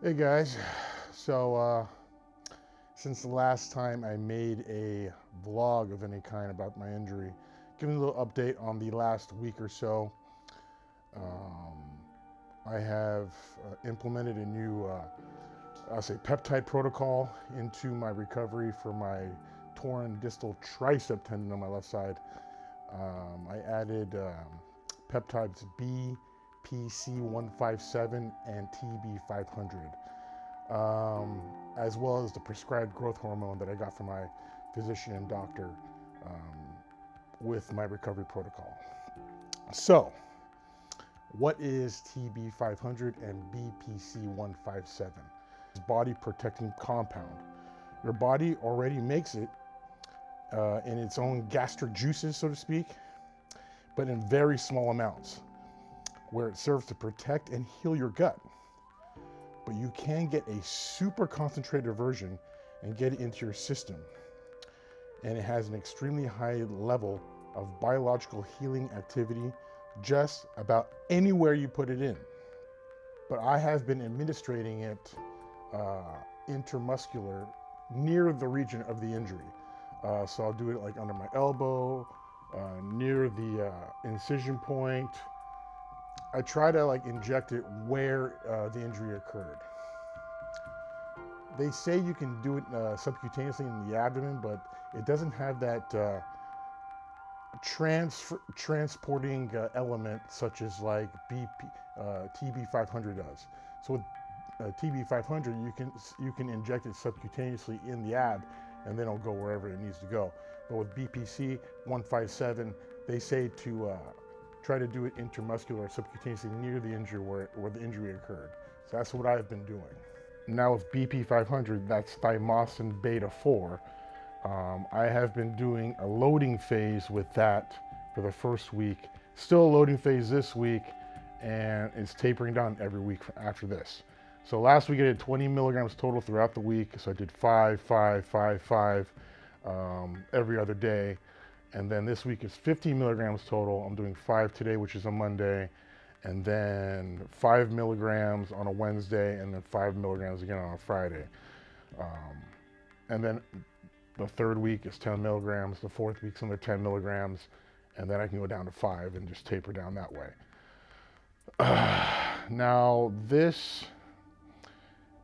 Hey guys, so since the last time I made a vlog of any kind about my injury, giving a little update on the last week or so. I have implemented a new, I'll say, peptide protocol into my recovery for my torn distal tricep tendon on my left side. I added peptides BPC-157 and TB500. As well as the prescribed growth hormone that I got from my physician and doctor with my recovery protocol. So, what is TB500 and BPC-157? It's body protecting compound. Your body already makes it in its own gastric juices, so to speak, but in very small amounts, where it serves to protect and heal your gut. But you can get a super concentrated version and get it into your system. And it has an extremely high level of biological healing activity just about anywhere you put it in. But I have been administrating it intramuscular near the region of the injury. So I'll do it like under my elbow, near the incision point. I try to like inject it where the injury occurred. They say you can do it subcutaneously in the abdomen, but it doesn't have that transporting element such as like TB500 does. So with TB500, you can inject it subcutaneously in the ab, and then it'll go wherever it needs to go. But with BPC-157, they say to try to do it intramuscular or subcutaneously near the injury where the injury occurred. So that's what I've been doing. Now with BP500, that's thymosin beta 4. I have been doing a loading phase with that for the first week. Still a loading phase this week, and it's tapering down every week after this. So last week I did 20 milligrams total throughout the week. So I did 5, 5, 5, 5 every other day. And then this week is 15 milligrams total. I'm doing 5 today, which is a Monday, and then 5 milligrams on a Wednesday, and then 5 milligrams again on a Friday. And then the third week is 10 milligrams. The fourth week's another 10 milligrams, and then I can go down to 5 and just taper down that way. Now, this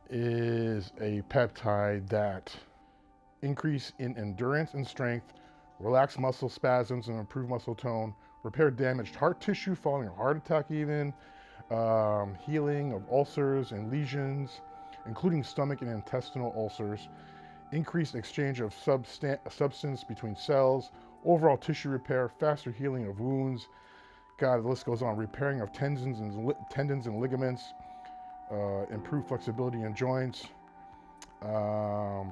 is a peptide that increase in endurance and strength, relax muscle spasms and improve muscle tone, repair damaged heart tissue following a heart attack even, healing of ulcers and lesions, including stomach and intestinal ulcers, increased exchange of substance between cells, overall tissue repair, faster healing of wounds. God, the list goes on. Repairing of tendons and ligaments, improve flexibility in joints,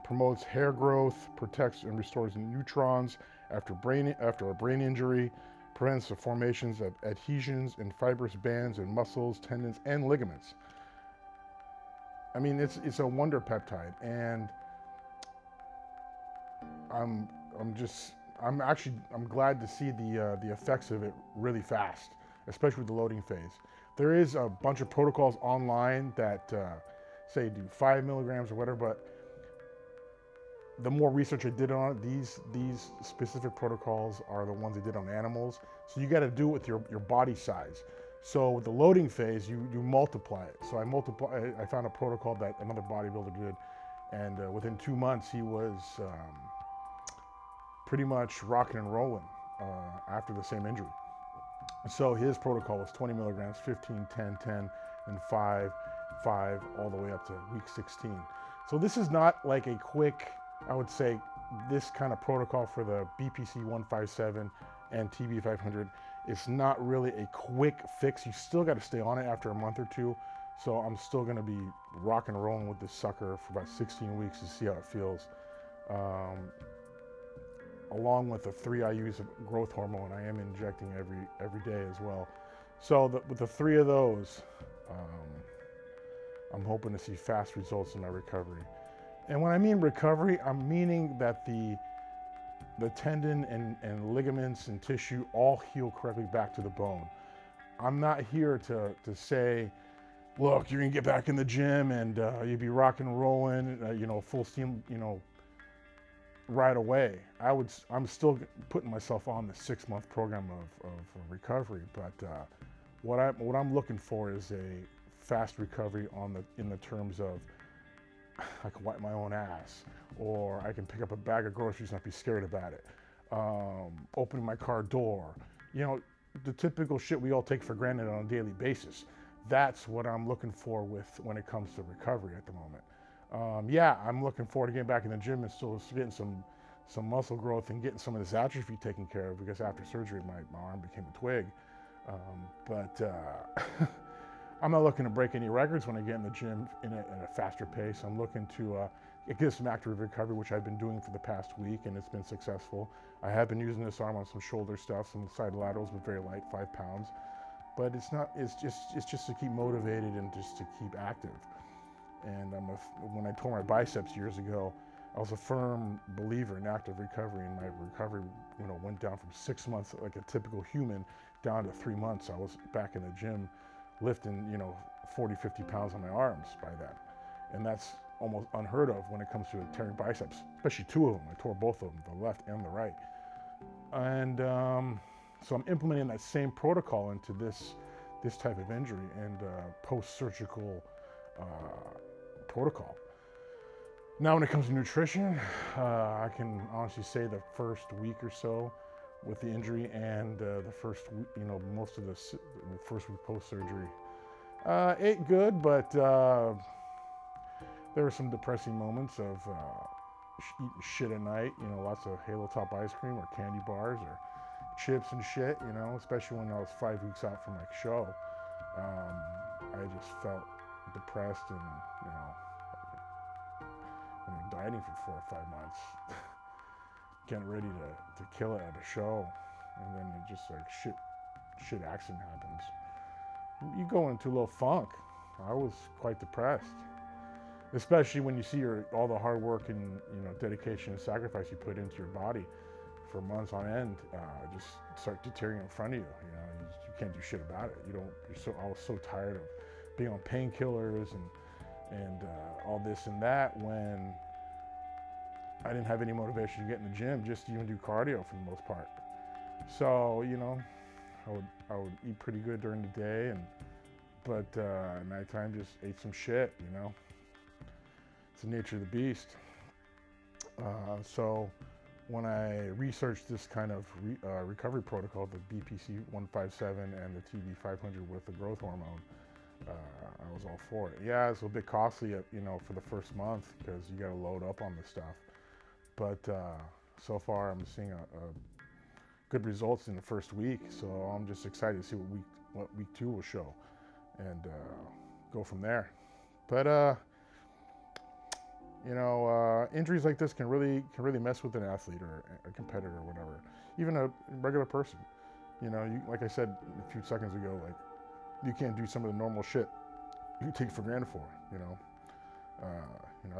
promotes hair growth, protects and restores neutrons after a brain injury, prevents the formations of adhesions and fibrous bands in muscles, tendons, and ligaments. I mean, it's a wonder peptide, and I'm glad to see the effects of it really fast, especially with the loading phase. There is a bunch of protocols online that say do 5 milligrams or whatever, but the more research I did on it, these specific protocols are the ones they did on animals. So you got to do it with your body size. So with the loading phase, you multiply it. So I found a protocol that another bodybuilder did, and within 2 months he was pretty much rocking and rolling after the same injury. So his protocol was 20 milligrams, 15, 10, 10, and 5, 5, all the way up to week 16. So this is not like a quick, I would say, this kind of protocol for the BPC-157 and TB500. It's not really a quick fix. You still got to stay on it after a month or two. So I'm still going to be rock and rolling with this sucker for about 16 weeks to see how it feels. Along with the 3 IUs of growth hormone, I am injecting every day as well. So with the 3 of those, I'm hoping to see fast results in my recovery. And when I mean recovery, I'm meaning that the tendon and ligaments and tissue all heal correctly back to the bone. I'm not here to say look, you're gonna get back in the gym and you'd be rocking and rolling, you know, full steam, you know, right away. I'm still putting myself on the 6-month program of recovery, but what I'm looking for is a fast recovery in the terms of I can wipe my own ass, or I can pick up a bag of groceries and not be scared about it. Opening my car door, you know, the typical shit we all take for granted on a daily basis. That's what I'm looking for when it comes to recovery at the moment. Yeah, I'm looking forward to getting back in the gym and still getting some muscle growth and getting some of this atrophy taken care of, because after surgery my arm became a twig. But I'm not looking to break any records when I get in the gym at a faster pace. I'm looking to get some active recovery, which I've been doing for the past week, and it's been successful. I have been using this arm on some shoulder stuff, some side laterals, but very light, 5 pounds. But it's just to keep motivated and just to keep active. And when I tore my biceps years ago, I was a firm believer in active recovery, and my recovery, you know, went down from 6 months, like a typical human, down to 3 months. I was back in the gym lifting, you know, 40, 50 pounds on my arms by then. And that's almost unheard of when it comes to tearing biceps, especially 2 of them. I tore both of them, the left and the right. And so I'm implementing that same protocol into this type of injury and post-surgical protocol. Now, when it comes to nutrition, I can honestly say the first week or so with the injury and the first week, you know, most of the first week post-surgery, ate good, but there were some depressing moments of eating shit at night, you know, lots of Halo Top ice cream or candy bars or chips and shit, you know, especially when I was 5 weeks out from my show. I just felt depressed, and, you know, when you're dieting for 4 or 5 months, getting ready to kill it at a show, and then it just like shit accident happens. You go into a little funk. I was quite depressed, especially when you see all the hard work and, you know, dedication and sacrifice you put into your body for months on end just start deteriorating in front of you. You know, you can't do shit about it. I was so tired of being on painkillers and all this and that, when I didn't have any motivation to get in the gym, just to even do cardio for the most part. So, you know, I would eat pretty good during the day, but at nighttime just ate some shit, you know. It's the nature of the beast. So when I researched this kind of recovery protocol, the BPC-157 and the TB500 with the growth hormone, I was all for it. Yeah, it's a bit costly, you know, for the first month, because you got to load up on this stuff. But so far, I'm seeing good results in the first week. So I'm just excited to see what week 2 will show, and go from there. But you know, injuries like this can really mess with an athlete or a competitor or whatever, even a regular person. You know, like I said a few seconds ago, like, you can't do some of the normal shit you take for granted for. You know,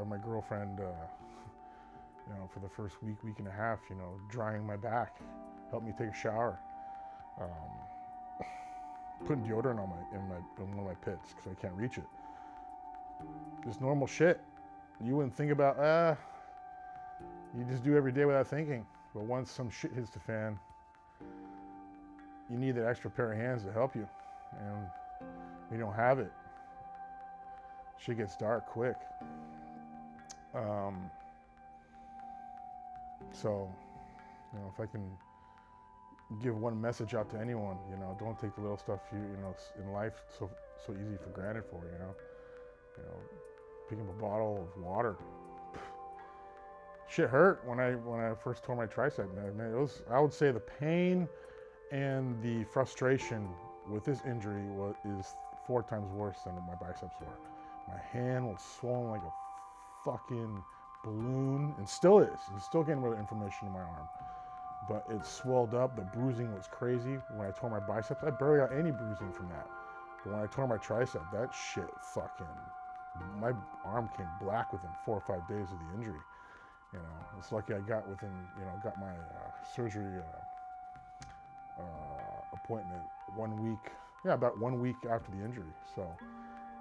my girlfriend, you know, for the first week and a half, you know, drying my back, helped me take a shower, putting deodorant on in one of my pits because I can't reach it. Just normal shit you wouldn't think about. You just do every day without thinking. But once some shit hits the fan, you need that extra pair of hands to help you, and you don't have it. Shit gets dark quick. So, you know, if I can give one message out to anyone, you know, don't take the little stuff you know in life so easy for granted for, you know, picking up a bottle of water. Shit hurt when I first tore my tricep, man. It was, I would say, the pain and the frustration with this injury is 4 times worse than my biceps were. My hand was swollen like a fucking balloon, and still is. It's still getting rid of inflammation in my arm, but it swelled up. The bruising was crazy. When I tore my biceps, I barely got any bruising from that. But when I tore my tricep, that shit my arm came black within 4 or 5 days of the injury. You know, it's lucky I got my surgery appointment 1 week, about 1 week after the injury. So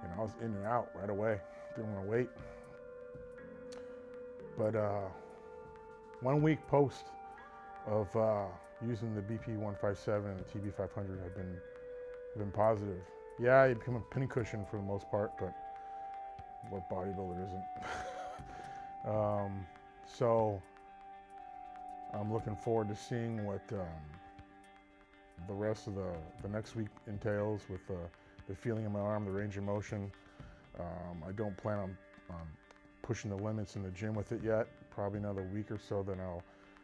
You know, I was in and out right away. Didn't want to wait. But 1 week post of using the BP-157 and the TB500 have been positive. Yeah, you become a pincushion for the most part, but what bodybuilder isn't? So I'm looking forward to seeing what the rest of the next week entails with the feeling in my arm, the range of motion. I don't plan on pushing the limits in the gym with it yet. Probably another week or so, then I'll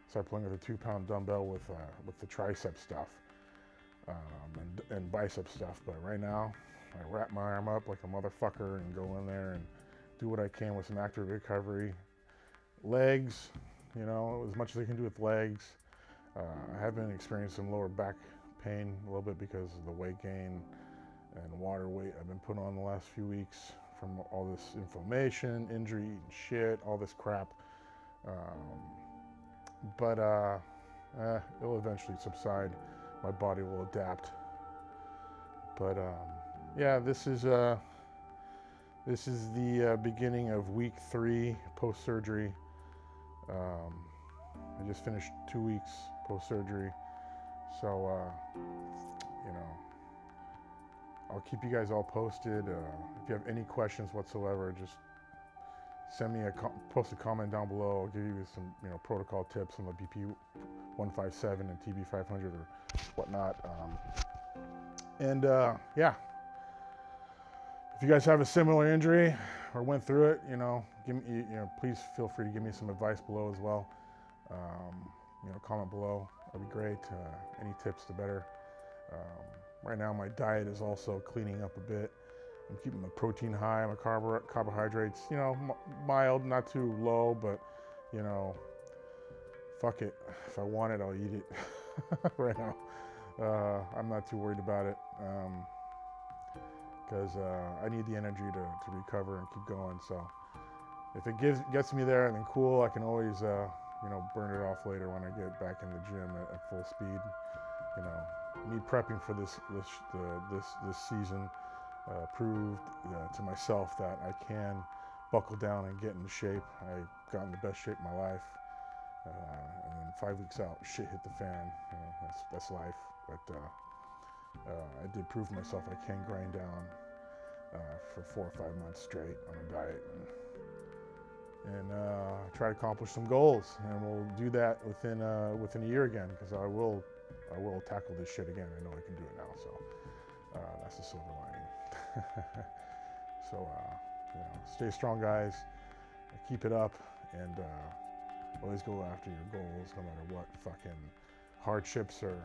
start playing with a 2-pound dumbbell with the tricep stuff and bicep stuff. But right now, I wrap my arm up like a motherfucker and go in there and do what I can with some active recovery. Legs, you know, as much as I can do with legs. I have been experiencing some lower back pain a little bit because of the weight gain and water weight I've been putting on the last few weeks from all this inflammation, injury, and shit, all this crap. But it'll eventually subside. My body will adapt. But yeah, this is the beginning of week 3 post-surgery. I just finished 2 weeks post-surgery, so you know, I'll keep you guys all posted. If you have any questions whatsoever, just send me post a comment down below. I'll give you some, you know, protocol tips on the BP-157 and TB500 or whatnot. Yeah, if you guys have a similar injury or went through it, you know, please feel free to give me some advice below as well. You know, comment below. That'd be great. Any tips, the better. Right now, my diet is also cleaning up a bit. I'm keeping my protein high, my carbohydrates, you know, mild, not too low, but, you know, fuck it. If I want it, I'll eat it right now. I'm not too worried about it because I need the energy to recover and keep going. So if it gets me there, then cool. I can always, you know, burn it off later when I get back in the gym at full speed. You know, me prepping for this season proved to myself that I can buckle down and get into shape. I got in the best shape of my life, and then 5 weeks out, shit hit the fan. You know, that's life. But I did prove to myself I can grind down for 4 or 5 months straight on a diet and try to accomplish some goals. And we'll do that within a year again, because I will tackle this shit again. I know I can do it now. So that's the silver lining. So you know, stay strong, guys. Keep it up, and always go after your goals, no matter what fucking hardships or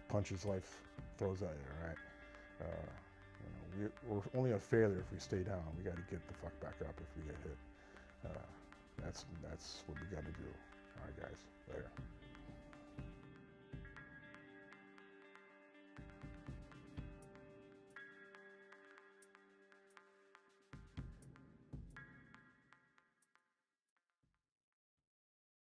punches life throws at you. All right. You know, we're only a failure if we stay down. We got to get the fuck back up if we get hit. That's what we got to do. All right, guys. Later.